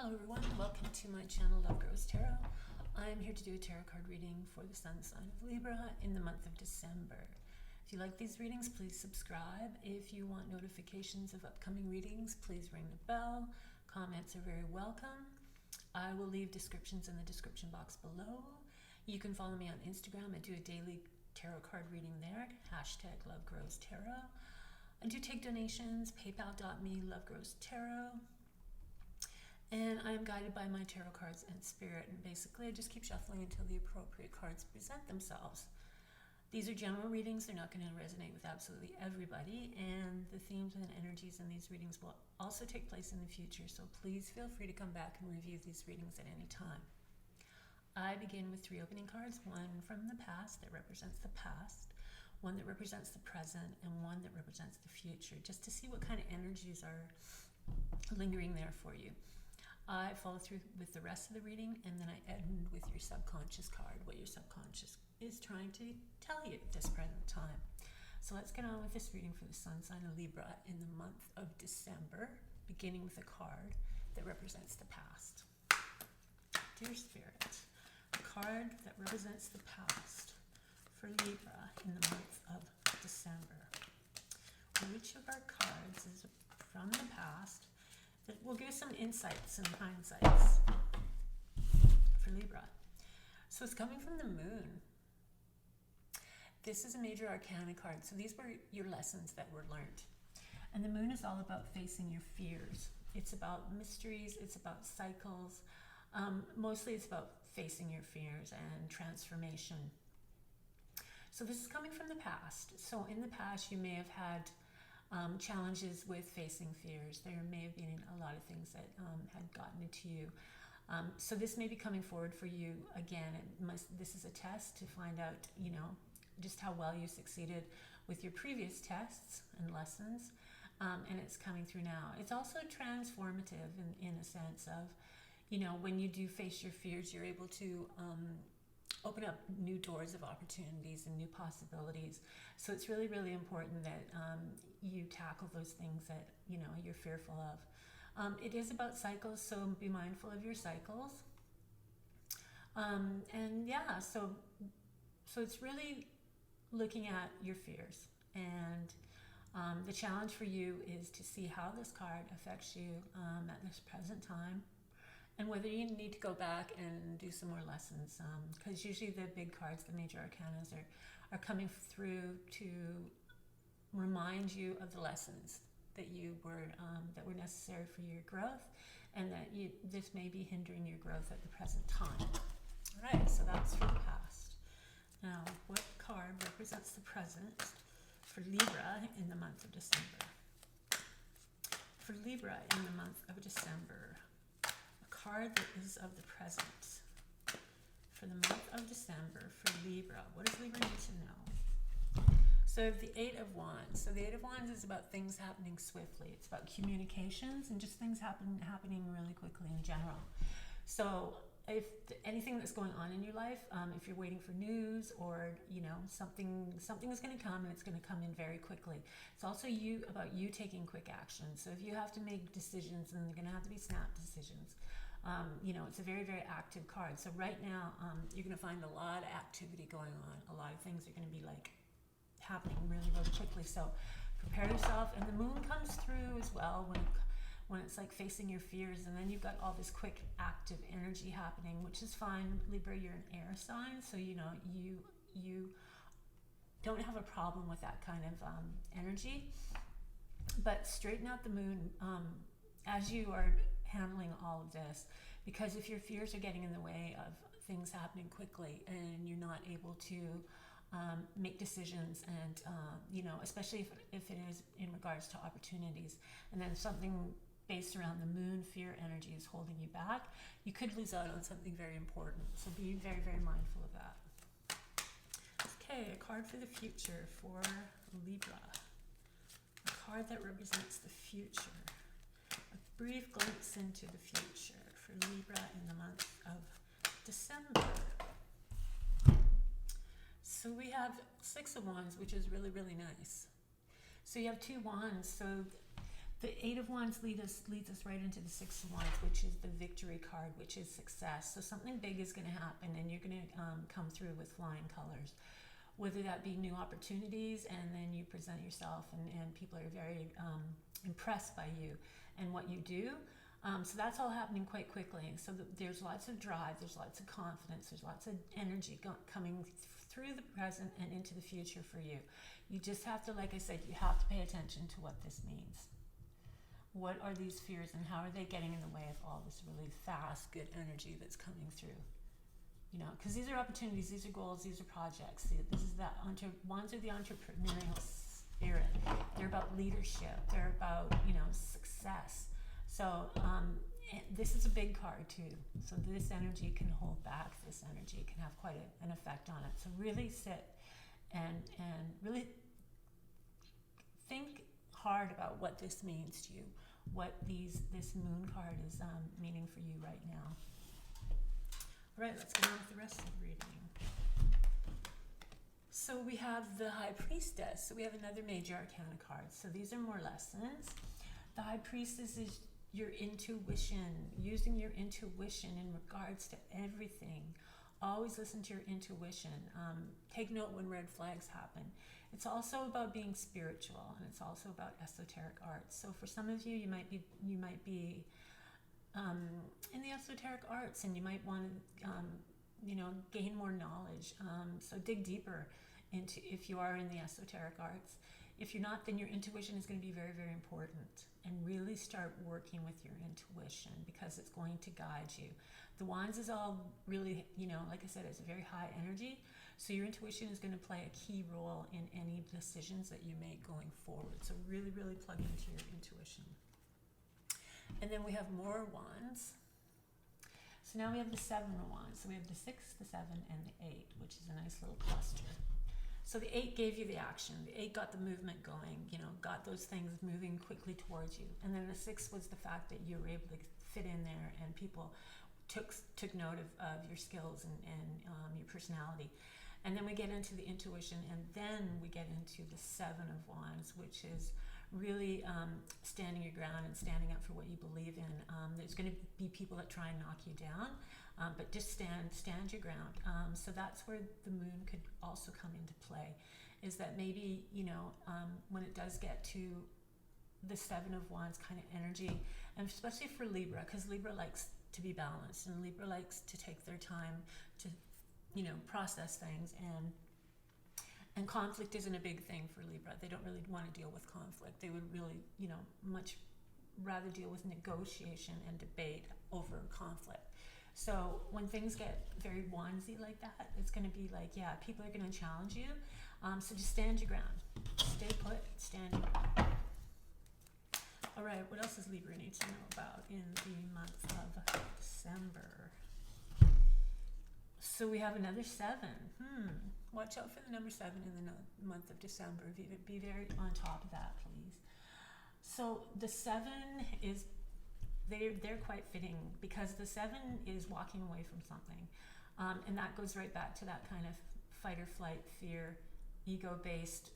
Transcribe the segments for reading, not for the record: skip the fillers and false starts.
Hello everyone, welcome to my channel Love Grows Tarot. I'm here to do a tarot card reading for the sun sign of Libra in the month of December. If you like these readings, please subscribe. If you want notifications of upcoming readings, please ring the bell. Comments are very welcome. I will leave descriptions in the description box below. You can follow me on Instagram. I do a daily tarot card reading there, hashtag LoveGrowsTarot. I do take donations, paypal.me, LoveGrowsTarot. And I am guided by my tarot cards and spirit, and basically I just keep shuffling until the appropriate cards present themselves. These are general readings, they're not going to resonate with absolutely everybody, and the themes and energies in these readings will also take place in the future, so please feel free to come back and review these readings at any time. I begin with 3 opening cards, one from the past that represents the past, one that represents the present, and one that represents the future, just to see what kind of energies are lingering there for you. I follow through with the rest of the reading, and then I end with your subconscious card, what your subconscious is trying to tell you at this present time. So let's get on with this reading for the sun sign of Libra in the month of December, beginning with a card that represents the past. Dear Spirit, a card that represents the past for Libra in the month of December. Which of our cards is from the past that will give some insights and hindsights for Libra? So it's coming from the moon. This is a major arcana card. So these were your lessons that were learned. And the moon is all about facing your fears. It's about mysteries. It's about cycles. Mostly it's about facing your fears and transformation. So this is coming from the past. So in the past, you may have had challenges with facing fears. There may have been a lot of things that had gotten into you. So this may be coming forward for you again. This is a test to find out, just how well you succeeded with your previous tests and lessons. And it's coming through now. It's also transformative in a sense of, when you do face your fears, you're able to open up new doors of opportunities and new possibilities. So it's really, really important that you tackle those things that, you're fearful of. It is about cycles, so be mindful of your cycles. So it's really looking at your fears. And the challenge for you is to see how this card affects you at this present time, and whether you need to go back and do some more lessons, because usually the big cards, the major arcanas, are coming through to remind you of the lessons that that were necessary for your growth, and that this may be hindering your growth at the present time. All right, so that's for the past. Now, what card represents the present for Libra in the month of December? For Libra in the month of December, card that is of the present for the month of December for Libra. What does Libra need to know? So the 8 of Wands. So the 8 of Wands is about things happening swiftly. It's about communications and just things happening really quickly in general. So if anything that's going on in your life, if you're waiting for news or something is going to come, and it's going to come in very quickly. It's also about you taking quick action. So if you have to make decisions, then they're going to have to be snap decisions. It's a very, very active card. So right now, you're going to find a lot of activity going on. A lot of things are going to be happening really, really quickly. So prepare yourself. And the moon comes through as well when it's like facing your fears. And then you've got all this quick, active energy happening, which is fine. Libra, you're an air sign. So, you don't have a problem with that kind of energy. But straighten out the moon as you are handling all of this, because if your fears are getting in the way of things happening quickly and you're not able to make decisions, and especially if it is in regards to opportunities, and then something based around the moon fear energy is holding you back, you could lose out on something very important. So be very, very mindful of that. Okay, a card for the future for Libra. A card that represents the future. A brief glimpse into the future for Libra in the month of December. So we have 6 of Wands, which is really, really nice. So you have 2 wands. So The Eight of Wands leads us right into the Six of Wands, which is the victory card, which is success. So something big is going to happen, and you're going to come through with flying colors. Whether that be new opportunities, and then you present yourself, and people are very impressed by you and what you do. So that's all happening quite quickly. So there's lots of drive, there's lots of confidence, there's lots of energy coming through the present and into the future for you. You just have to, like I said, you have to pay attention to what this means. What are these fears, and how are they getting in the way of all this really fast, good energy that's coming through? You know, because these are opportunities, these are goals, these are projects. This is that Wands are the entrepreneurial spirit. They're about leadership. They're about, you know, success. So this is a big card too. So this energy can hold back. This energy can have quite an effect on it. So really sit and really think hard about what this means to you, what this moon card is meaning for you right now. All right, let's get on with the rest of the reading. So we have the High Priestess. So we have another major arcana card. So these are more lessons. The High Priestess is your intuition, using your intuition in regards to everything. Always listen to your intuition. Take note when red flags happen. It's also about being spiritual, and it's also about esoteric arts. So for some of you, you might be in the esoteric arts, and you might want to, gain more knowledge. So dig deeper into if you are in the esoteric arts. If you're not, then your intuition is going to be very, very important, and really start working with your intuition, because it's going to guide you. The Wands is all really, like I said, it's a very high energy. So your intuition is going to play a key role in any decisions that you make going forward. So really, really plug into your intuition. And then we have more Wands. So now we have the Seven of Wands. So we have the 6, the 7, and the 8, which is a nice little cluster. So the 8 gave you the action. The 8 got the movement going, got those things moving quickly towards you. And then the 6 was the fact that you were able to fit in there, and people took note of your skills and your personality. And then we get into the intuition, and then we get into the 7 of Wands, which is really standing your ground and standing up for what you believe in. There's going to be people that try and knock you down, but just stand your ground. So that's where the moon could also come into play, is that maybe, when it does get to the 7 of Wands kind of energy, and especially for Libra, because Libra likes to be balanced, and Libra likes to take their time to process things, and conflict isn't a big thing for Libra. They don't really want to deal with conflict. They would really, much rather deal with negotiation and debate over conflict. So when things get very wandsy like that, it's going to be like, yeah, people are going to challenge you. So just stand your ground. Stay put, stand your ground. All right, what else does Libra need to know about in the month of December? So we have another 7. Watch out for the number 7 in the month of December. Be very on top of that, please. So the 7 is, they're quite fitting, because the 7 is walking away from something. And that goes right back to that kind of fight or flight, fear, ego-based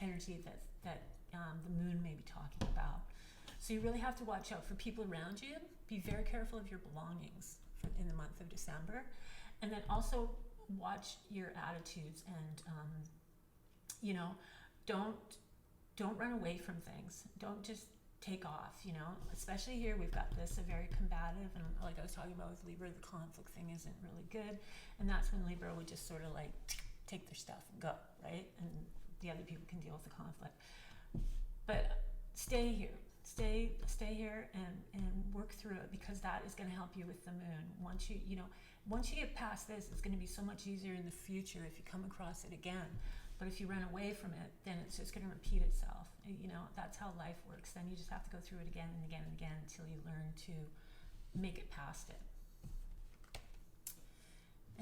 energy that the moon may be talking about. So you really have to watch out for people around you. Be very careful of your belongings in the month of December. And then also watch your attitudes, and don't run away from things. Don't just take off, especially here we've got this a very combative, and like I was talking about with Libra, the conflict thing isn't really good, and that's when Libra would just sort of like take their stuff and go, right? And the other people can deal with the conflict. But stay here and work through it, because that is going to help you with the moon. Once you get past this, it's going to be so much easier in the future if you come across it again. But if you run away from it, then it's just going to repeat itself. That's how life works. Then you just have to go through it again and again and again until you learn to make it past it.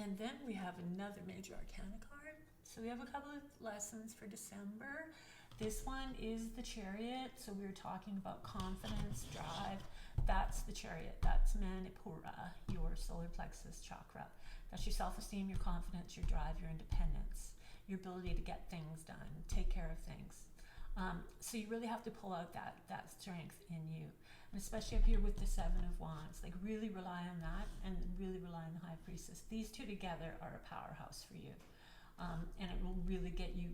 And then we have another major arcana card. So we have a couple of lessons for December. This one is the Chariot. So we were talking about confidence, drive. That's the Chariot. That's Manipura, your solar plexus chakra. That's your self-esteem, your confidence, your drive, your independence, your ability to get things done, take care of things. So you really have to pull out that strength in you. And especially up here with the Seven of Wands, like really rely on that and really rely on the High Priestess. These two together are a powerhouse for you. And it will really get you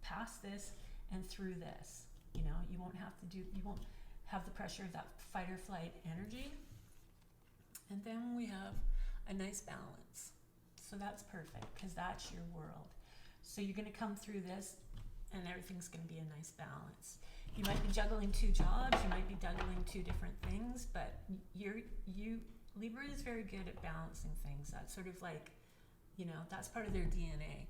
past this and through this. You know, you won't have the pressure of that fight or flight energy. And then we have a nice balance. So that's perfect because that's your world. So you're going to come through this and everything's going to be a nice balance. You might be juggling 2 jobs, you might be juggling 2 different things, but Libra is very good at balancing things. That's sort of like, you know, that's part of their DNA.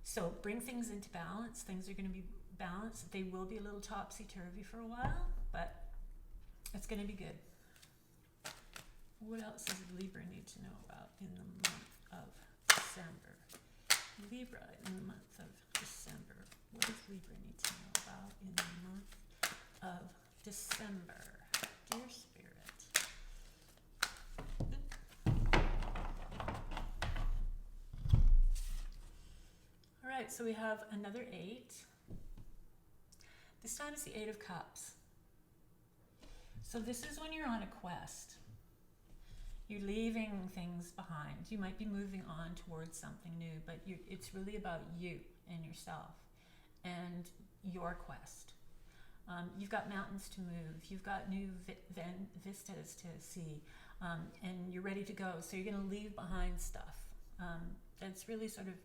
So bring things into balance. Things are going to be balanced. They will be a little topsy-turvy for a while, but it's going to be good. What else does Libra need to know about in the month of December? Libra in the month of December. What does Libra need to know about in the month of December? Dear Spirit. All right, so we have another 8. This time it's the 8 of Cups. So this is when you're on a quest. You're leaving things behind. You might be moving on towards something new, but it's really about you and yourself and your quest. You've got mountains to move. You've got new vistas to see, and you're ready to go. So you're going to leave behind stuff. That's really sort of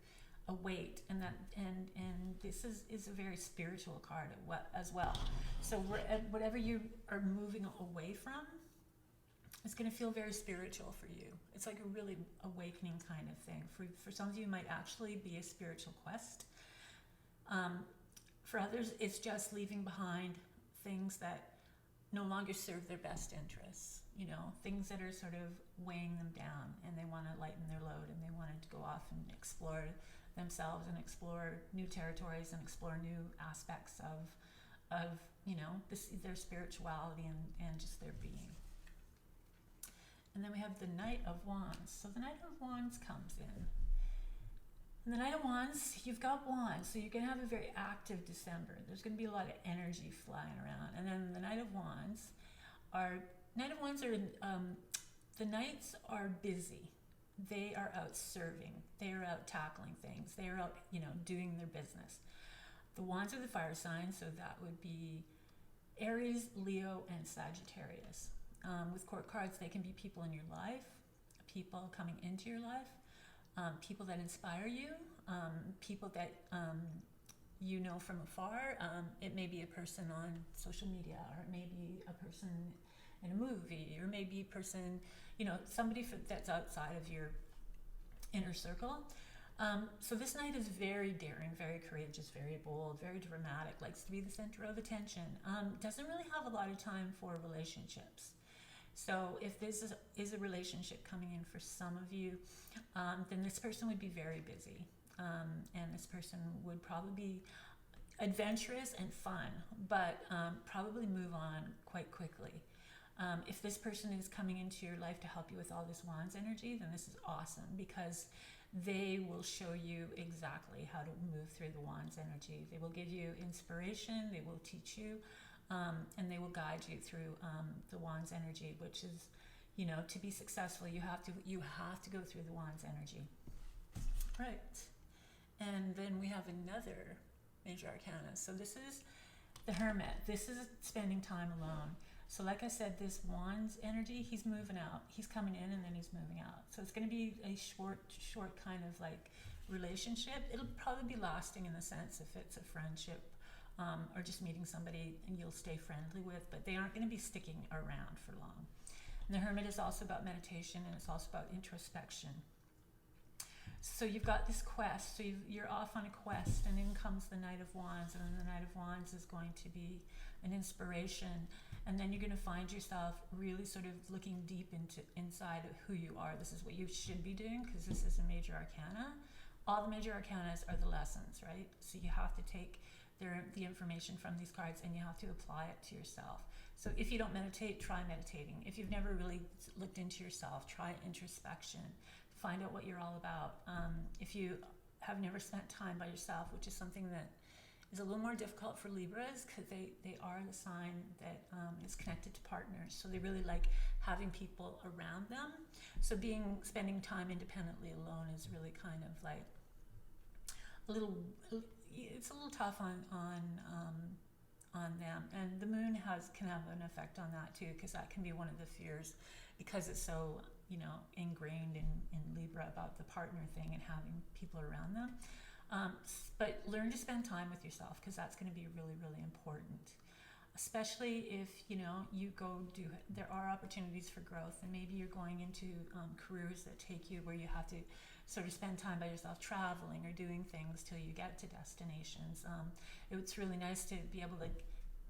a weight, and this is a very spiritual card as well. So whatever you are moving away from, it's going to feel very spiritual for you. It's like a really awakening kind of thing. For some of you, it might actually be a spiritual quest. For others, it's just leaving behind things that no longer serve their best interests. You know, things that are sort of weighing them down, and they want to lighten their load, and they wanted to go off and explore themselves and explore new territories and explore new aspects of you know, their spirituality and just their being. And then we have the Knight of Wands. So the Knight of Wands comes in. And the Knight of Wands, you've got wands, so you're going to have a very active December. There's going to be a lot of energy flying around. And then the Knight of Wands are the Knights are busy. They are out serving. They are out tackling things. They are out, you know, doing their business. The Wands are the fire signs, so that would be Aries, Leo, and Sagittarius. With court cards, they can be people in your life, people coming into your life, people that inspire you, people that you know from afar. It may be a person on social media, or it may be a person in a movie, or maybe a person, you know, somebody that's outside of your inner circle. So this Knight is very daring, very courageous, very bold, very dramatic, likes to be the center of attention, doesn't really have a lot of time for relationships. So if this is a relationship coming in for some of you, then this person would be very busy. And this person would probably be adventurous and fun, but probably move on quite quickly. If this person is coming into your life to help you with all this Wands energy, then this is awesome, because they will show you exactly how to move through the Wands energy. They will give you inspiration, they will teach you, and they will guide you through the Wands energy, which is, you know, to be successful, you have to go through the Wands energy. Right. And then we have another major arcana. So this is the Hermit. This is spending time alone. So like I said, this Wands energy, he's moving out. He's coming in and then he's moving out. So it's going to be a short kind of like relationship. It'll probably be lasting in the sense if it's a friendship, or just meeting somebody and you'll stay friendly with, but they aren't going to be sticking around for long. And the Hermit is also about meditation, and it's also about introspection. So you've got this quest, so you're off on a quest, and in comes the Knight of Wands, and then the Knight of Wands is going to be an inspiration, and then you're going to find yourself really sort of looking deep inside of who you are. This is what you should be doing, because this is a major arcana. All the major arcanas are the lessons, right? So you have to take the information from these cards and you have to apply it to yourself. So if you don't meditate, try meditating. If you've never really looked into yourself, try introspection. Find out what you're all about. If you have never spent time by yourself, which is something that is a little more difficult for Libras because they are the sign that is connected to partners. So they really like having people around them. So spending time independently alone is really kind of like it's a little tough on them. And the moon can have an effect on that too, because that can be one of the fears, because it's so ingrained in Libra about the partner thing and having people around them. But learn to spend time with yourself, because that's going to be really, really important. Especially if you go there are opportunities for growth, and maybe you're going into careers that take you where you have to sort of spend time by yourself, traveling or doing things till you get to destinations. It's really nice to be able to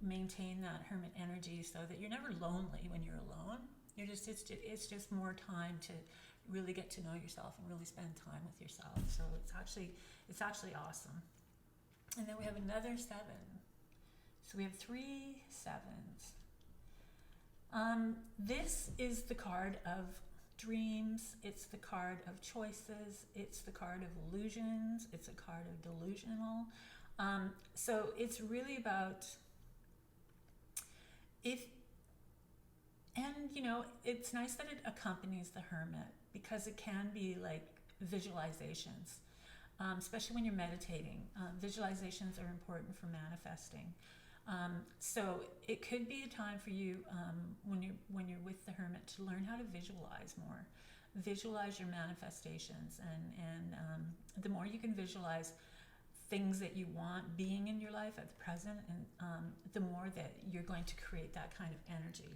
maintain that hermit energy so that you're never lonely when you're alone. It's just more time to really get to know yourself and really spend time with yourself. So it's actually awesome. And then we have another 7. So we have 3 sevens. This is the card of dreams. It's the card of choices. It's the card of illusions. It's a card of delusional. So it's really about it's nice that it accompanies the Hermit, because it can be like visualizations, especially when you're meditating. Visualizations are important for manifesting. So it could be a time for you when you're with the Hermit to learn how to visualize more. Visualize your manifestations, and the more you can visualize things that you want being in your life at the present, and the more that you're going to create that kind of energy.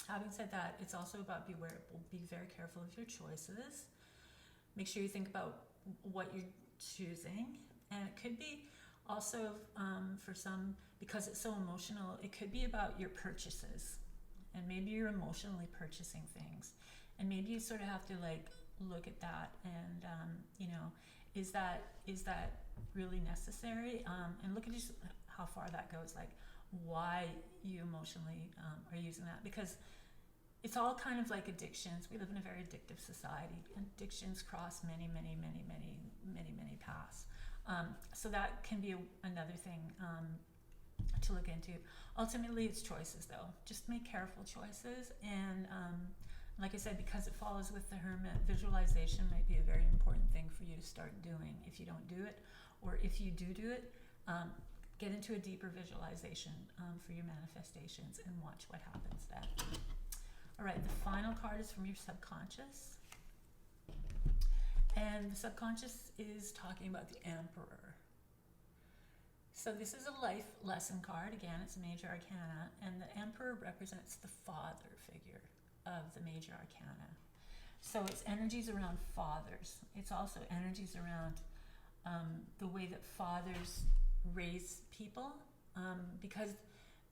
Having said that, it's also about be very careful of your choices. Make sure you think about what you're choosing, and it could be also for some, because it's so emotional, it could be about your purchases, and maybe you're emotionally purchasing things, and maybe you sort of have to look at that and is that really necessary, and look at just how far that goes, like why you emotionally are using that, because it's all kind of like addictions. We live in a very addictive society. Addictions cross many paths. So that can be another thing to look into. Ultimately, it's choices, though. Just make careful choices. And like I said, because it follows with the Hermit, visualization might be a very important thing for you to start doing if you don't do it. Or if you do it, get into a deeper visualization for your manifestations and watch what happens then. All right, the final card is from your subconscious. And the subconscious is talking about the Emperor. So this is a life lesson card. Again, it's a major arcana. And the Emperor represents the father figure of the major arcana. So it's energies around fathers. It's also energies around the way that fathers raise people, because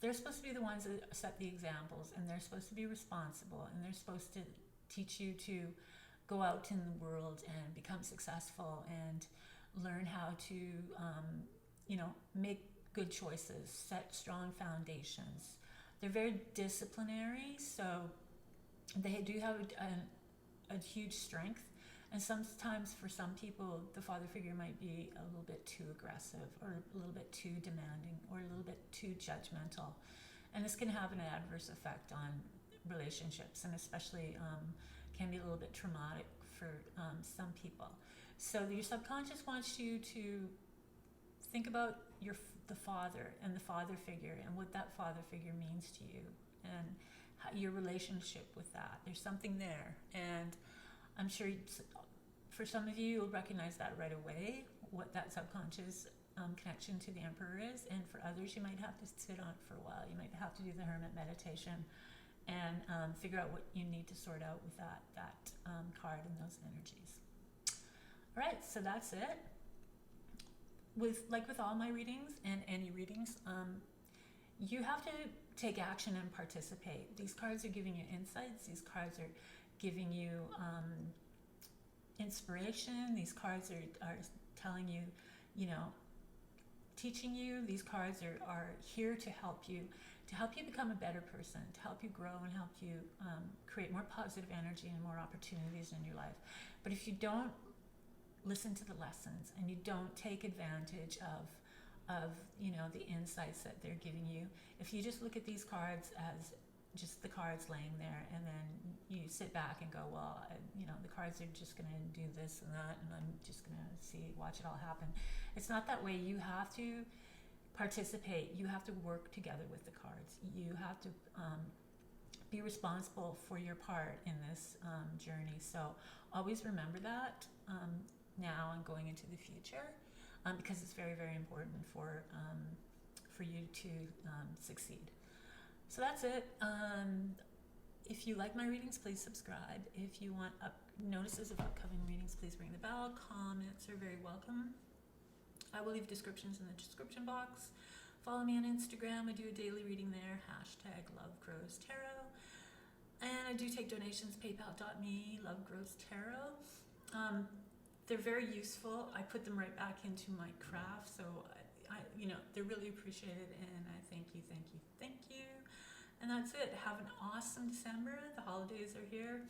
they're supposed to be the ones that set the examples, and they're supposed to be responsible, and they're supposed to teach you to go out in the world and become successful and learn how to make good choices, set strong foundations. They're very disciplinary, so they do have a huge strength. And sometimes for some people, the father figure might be a little bit too aggressive, or a little bit too demanding, or a little bit too judgmental. And this can have an adverse effect on relationships, and especially can be a little bit traumatic for some people. So your subconscious wants you to think about the father and the father figure, and what that father figure means to you, and your relationship with that. There's something there, and I'm sure for some of you, you'll recognize that right away, what that subconscious connection to the Emperor is, and for others, you might have to sit on it for a while. You might have to do the Hermit meditation and figure out what you need to sort out with that card and those energies. All right, so that's it. With all my readings and any readings, you have to take action and participate. These cards are giving you insights. These cards are giving you inspiration. These cards are telling you, teaching you. These cards are here to help you become a better person, to help you grow and help you create more positive energy and more opportunities in your life. But if you don't listen to the lessons and you don't take advantage of of, you know, the insights that they're giving you. If you just look at these cards as just the cards laying there, and then you sit back and go, well, you know, the cards are just going to do this and that, and I'm just going to watch it all happen. It's not that way. You have to participate. You have to work together with the cards. You have to be responsible for your part in this journey. So always remember that now and going into the future, because it's very, very important for you to succeed. So that's it. If you like my readings, please subscribe. If you want notices of upcoming readings, please ring the bell. Comments are very welcome. I will leave descriptions in the description box. Follow me on Instagram. I do a daily reading there. #LoveGrowsTarot. And I do take donations. PayPal.me LoveGrowsTarot. They're very useful. I put them right back into my craft. So, you know, they're really appreciated. And I thank you, thank you, thank you. And that's it. Have an awesome December. The holidays are here.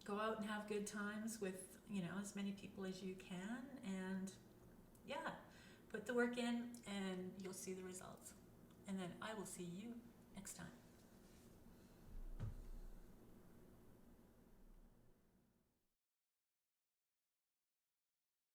Go out and have good times with, you know, as many people as you can. And yeah, put the work in and you'll see the results. And then I will see you next time.